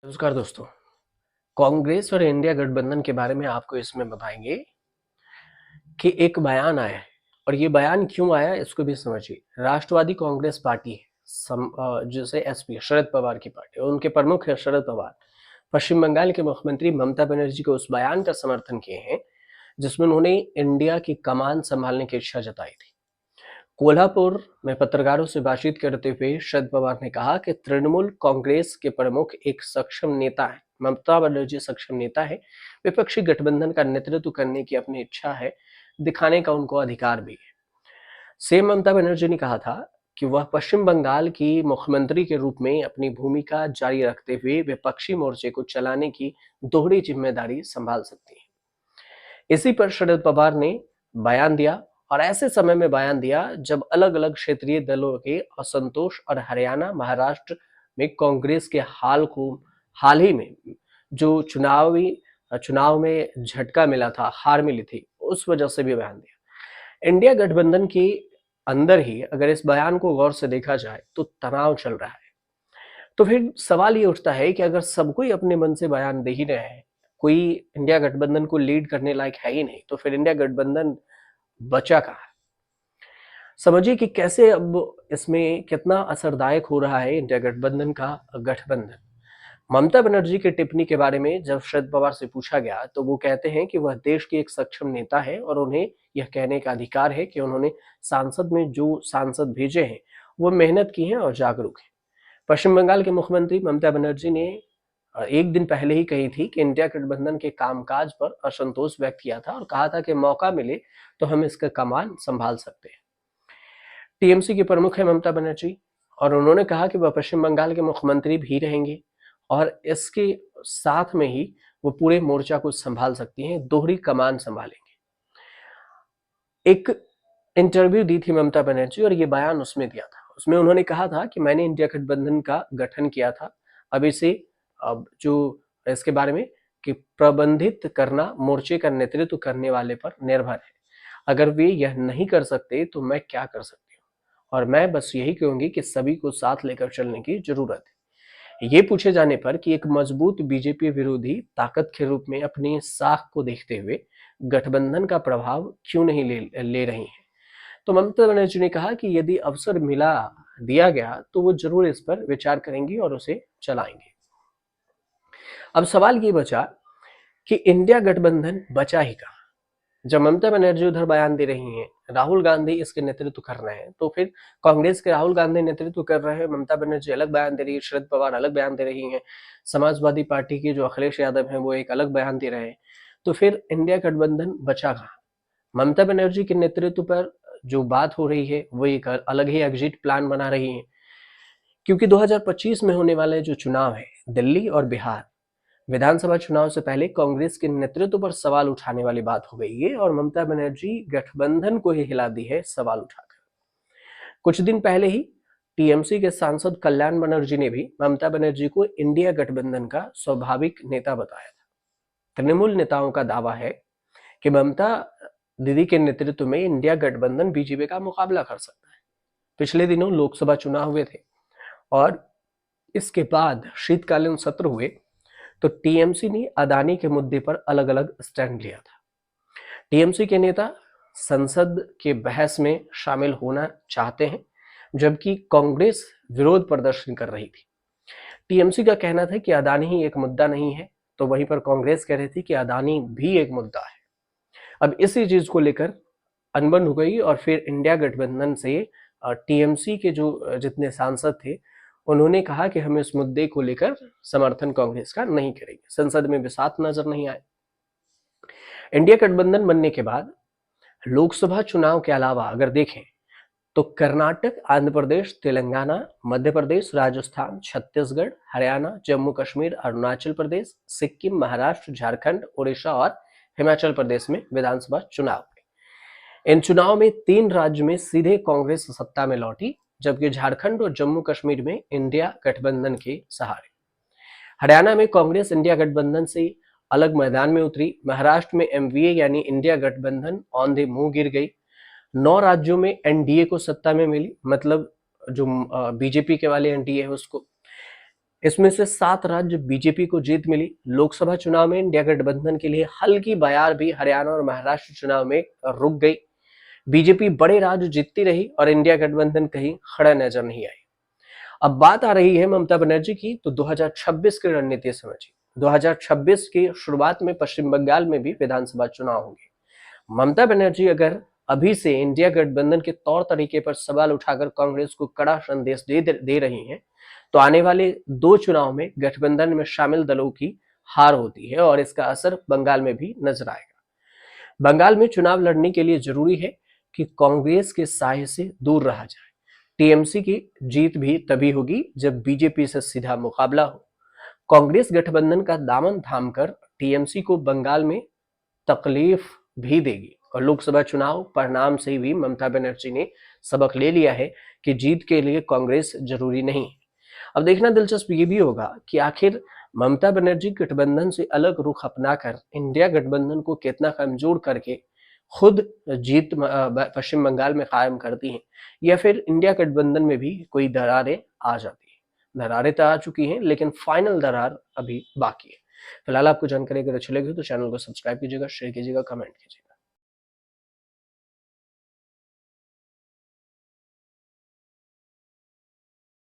नमस्कार दोस्तों। कांग्रेस और इंडिया गठबंधन के बारे में आपको इसमें बताएंगे कि एक बयान आया है और ये बयान क्यों आया इसको भी समझिए। राष्ट्रवादी कांग्रेस पार्टी है जिसे एसपी शरद पवार की पार्टी और उनके प्रमुख है शरद पवार। पश्चिम बंगाल के मुख्यमंत्री ममता बनर्जी को उस बयान का समर्थन किए हैं जिसमें उन्होंने इंडिया की कमान संभालने की इच्छा जताई थी। कोल्हापुर में पत्रकारों से बातचीत करते हुए शरद पवार ने कहा कि तृणमूल कांग्रेस के प्रमुख एक सक्षम नेता है, ममता बनर्जी सक्षम नेता है। विपक्षी गठबंधन का नेतृत्व करने की अपनी इच्छा है, दिखाने का उनको अधिकार भी है। सेम ममता बनर्जी ने कहा था कि वह पश्चिम बंगाल की मुख्यमंत्री के रूप में अपनी भूमिका जारी रखते हुए विपक्षी मोर्चे को चलाने की दोहरी जिम्मेदारी संभाल सकती है। इसी पर शरद पवार ने बयान दिया और ऐसे समय में बयान दिया जब अलग अलग क्षेत्रीय दलों के असंतोष और हरियाणा महाराष्ट्र में कांग्रेस के हाल ही में जो चुनाव में झटका मिला था, हार मिली थी, उस वजह से भी बयान दिया। इंडिया गठबंधन के अंदर ही अगर इस बयान को गौर से देखा जाए तो तनाव चल रहा है। तो फिर सवाल ये उठता है कि अगर सब कोई अपने मन से बयान दे ही रहे हैं, कोई इंडिया गठबंधन को लीड करने लायक है ही नहीं, तो फिर इंडिया गठबंधन बचा कहाँ है? समझिए कि कैसे अब इसमें कितना असरदायक हो रहा है इंडिया गठबंधन का गठबंधन। ममता बनर्जी की टिप्पणी के बारे में जब शरद पवार से पूछा गया तो वो कहते हैं कि वह देश के एक सक्षम नेता है और उन्हें यह कहने का अधिकार है कि उन्होंने सांसद में जो सांसद भेजे हैं वो मेहनत की है और जागरूक है। पश्चिम बंगाल के मुख्यमंत्री ममता बनर्जी ने एक दिन पहले ही कही थी कि इंडिया गठबंधन के कामकाज पर असंतोष व्यक्त किया था और कहा था कि मौका मिले तो हम इसका कमान संभाल सकते हैं। टीएमसी की प्रमुख है ममता बनर्जी और उन्होंने कहा कि वह पश्चिम बंगाल के मुख्यमंत्री भी रहेंगे और इसके साथ में ही वो पूरे मोर्चा को संभाल सकती हैं, दोहरी कमान संभालेंगे। एक इंटरव्यू दी थी ममता बनर्जी और ये बयान उसमें दिया था। उसमें उन्होंने कहा था कि मैंने इंडिया गठबंधन का गठन किया था। अब इसे अब जो इसके बारे में कि प्रबंधित करना मोर्चे का नेतृत्व करने वाले पर निर्भर है। अगर वे यह नहीं कर सकते तो मैं क्या कर सकती हूँ, और मैं बस यही कहूंगी कि सभी को साथ लेकर चलने की जरूरत है। ये पूछे जाने पर कि एक मजबूत बीजेपी विरोधी ताकत के रूप में अपनी साख को देखते हुए गठबंधन का प्रभाव क्यों नहीं ले रही है, तो ममता बनर्जी ने कहा कि यदि अवसर दिया गया तो वो जरूर इस पर विचार करेंगी और उसे चलाएंगे। अब सवाल ये बचा कि इंडिया गठबंधन बचा ही कहाँ। जब ममता बनर्जी उधर बयान दे रही हैं, राहुल गांधी इसके नेतृत्व कर रहे हैं, तो फिर कांग्रेस के राहुल गांधी नेतृत्व कर रहे हैं, ममता बनर्जी अलग बयान दे रही है, शरद पवार अलग बयान दे रही हैं, समाजवादी पार्टी के जो अखिलेश यादव हैं वो एक अलग बयान दे रहे हैं। तो फिर इंडिया गठबंधन बचा कहाँ? ममता बनर्जी के नेतृत्व पर जो बात हो रही है वो एक अलग ही एग्जिट प्लान बना रही है, क्योंकि 2025 में होने वाले जो चुनाव है, दिल्ली और बिहार विधानसभा चुनाव से पहले कांग्रेस के नेतृत्व पर सवाल उठाने वाली बात हो गई है और ममता बनर्जी गठबंधन को ही हिला दी है सवाल उठाकर। कुछ दिन पहले ही टीएमसी के सांसद कल्याण बनर्जी ने भी ममता बनर्जी को इंडिया गठबंधन का स्वाभाविक नेता बताया था। तृणमूल नेताओं का दावा है कि ममता दीदी के नेतृत्व में इंडिया गठबंधन बीजेपी का मुकाबला कर सकता है। पिछले दिनों लोकसभा चुनाव हुए थे और इसके बाद शीतकालीन सत्र हुए तो टीएमसी ने अदानी के मुद्दे पर अलग अलग स्टैंड लिया था। टीएमसी के नेता संसद के बहस में शामिल होना चाहते हैं, जबकि कांग्रेस विरोध प्रदर्शन कर रही थी। टीएमसी का कहना था कि अदानी ही एक मुद्दा नहीं है, तो वहीं पर कांग्रेस कह रही थी कि अदानी भी एक मुद्दा है। अब इसी चीज को लेकर अनबन हो गई और फिर इंडिया गठबंधन से टीएमसी के जो जितने सांसद थे उन्होंने कहा कि हम इस मुद्दे को लेकर समर्थन कांग्रेस का नहीं करेंगे, संसद में भी साथ नजर नहीं आए। इंडिया गठबंधन बनने के बाद लोकसभा चुनाव के अलावा अगर देखें तो कर्नाटक, आंध्र प्रदेश, तेलंगाना, मध्य प्रदेश, राजस्थान, छत्तीसगढ़, हरियाणा, जम्मू कश्मीर, अरुणाचल प्रदेश, सिक्किम, महाराष्ट्र, झारखंड, उड़ीसा और हिमाचल प्रदेश में विधानसभा चुनाव हुए। इन चुनाव में 3 राज्य में सीधे कांग्रेस सत्ता में लौटी, जबकि झारखंड और जम्मू कश्मीर में इंडिया गठबंधन के सहारे। हरियाणा में कांग्रेस इंडिया गठबंधन से अलग मैदान में उतरी। महाराष्ट्र में एमवीए यानी इंडिया गठबंधन ऑन द मुंह गिर गई। 9 राज्यों में एनडीए को सत्ता में मिली, मतलब जो बीजेपी के वाले एनडीए है उसको। इसमें से 7 राज्य बीजेपी को जीत मिली। लोकसभा चुनाव में इंडिया गठबंधन के लिए हल्की बयार भी हरियाणा और महाराष्ट्र चुनाव में रुक गई। बीजेपी बड़े राज्य जीतती रही और इंडिया गठबंधन कहीं खड़ा नजर नहीं आई। अब बात आ रही है ममता बनर्जी की, तो 2026 की रणनीति समझिए। 2026 की शुरुआत में पश्चिम बंगाल में भी विधानसभा चुनाव होंगे। ममता बनर्जी अगर अभी से इंडिया गठबंधन के तौर तरीके पर सवाल उठाकर कांग्रेस को कड़ा संदेश दे रही हैं, तो आने वाले 2 चुनाव में गठबंधन में शामिल दलों की हार होती है और इसका असर बंगाल में भी नजर आएगा। बंगाल में चुनाव लड़ने के लिए जरूरी है कि कांग्रेस के साये से दूर रहा जाए। टीएमसी की जीत भी तभी होगी जब बीजेपी से सीधा मुकाबला हो। कांग्रेस गठबंधन का दामन थामकर टीएमसी को बंगाल में तकलीफ भी देगी और लोकसभा चुनाव परिणाम से भी ममता बनर्जी ने सबक ले लिया है कि जीत के लिए कांग्रेस जरूरी नहीं है। अब देखना दिलचस्प ये भी होगा कि आखिर ममता बनर्जी गठबंधन से अलग रुख अपनाकर इंडिया गठबंधन को कितना कमजोर करके खुद जीत पश्चिम बंगाल में कायम करती हैं, या फिर इंडिया गठबंधन में भी कोई दरारें आ जाती हैं। दरारें तो आ चुकी हैं, लेकिन फाइनल दरार अभी बाकी है। फिलहाल आपको जानकारी अगर अच्छी लगी तो चैनल को सब्सक्राइब कीजिएगा, शेयर कीजिएगा, कमेंट कीजिएगा।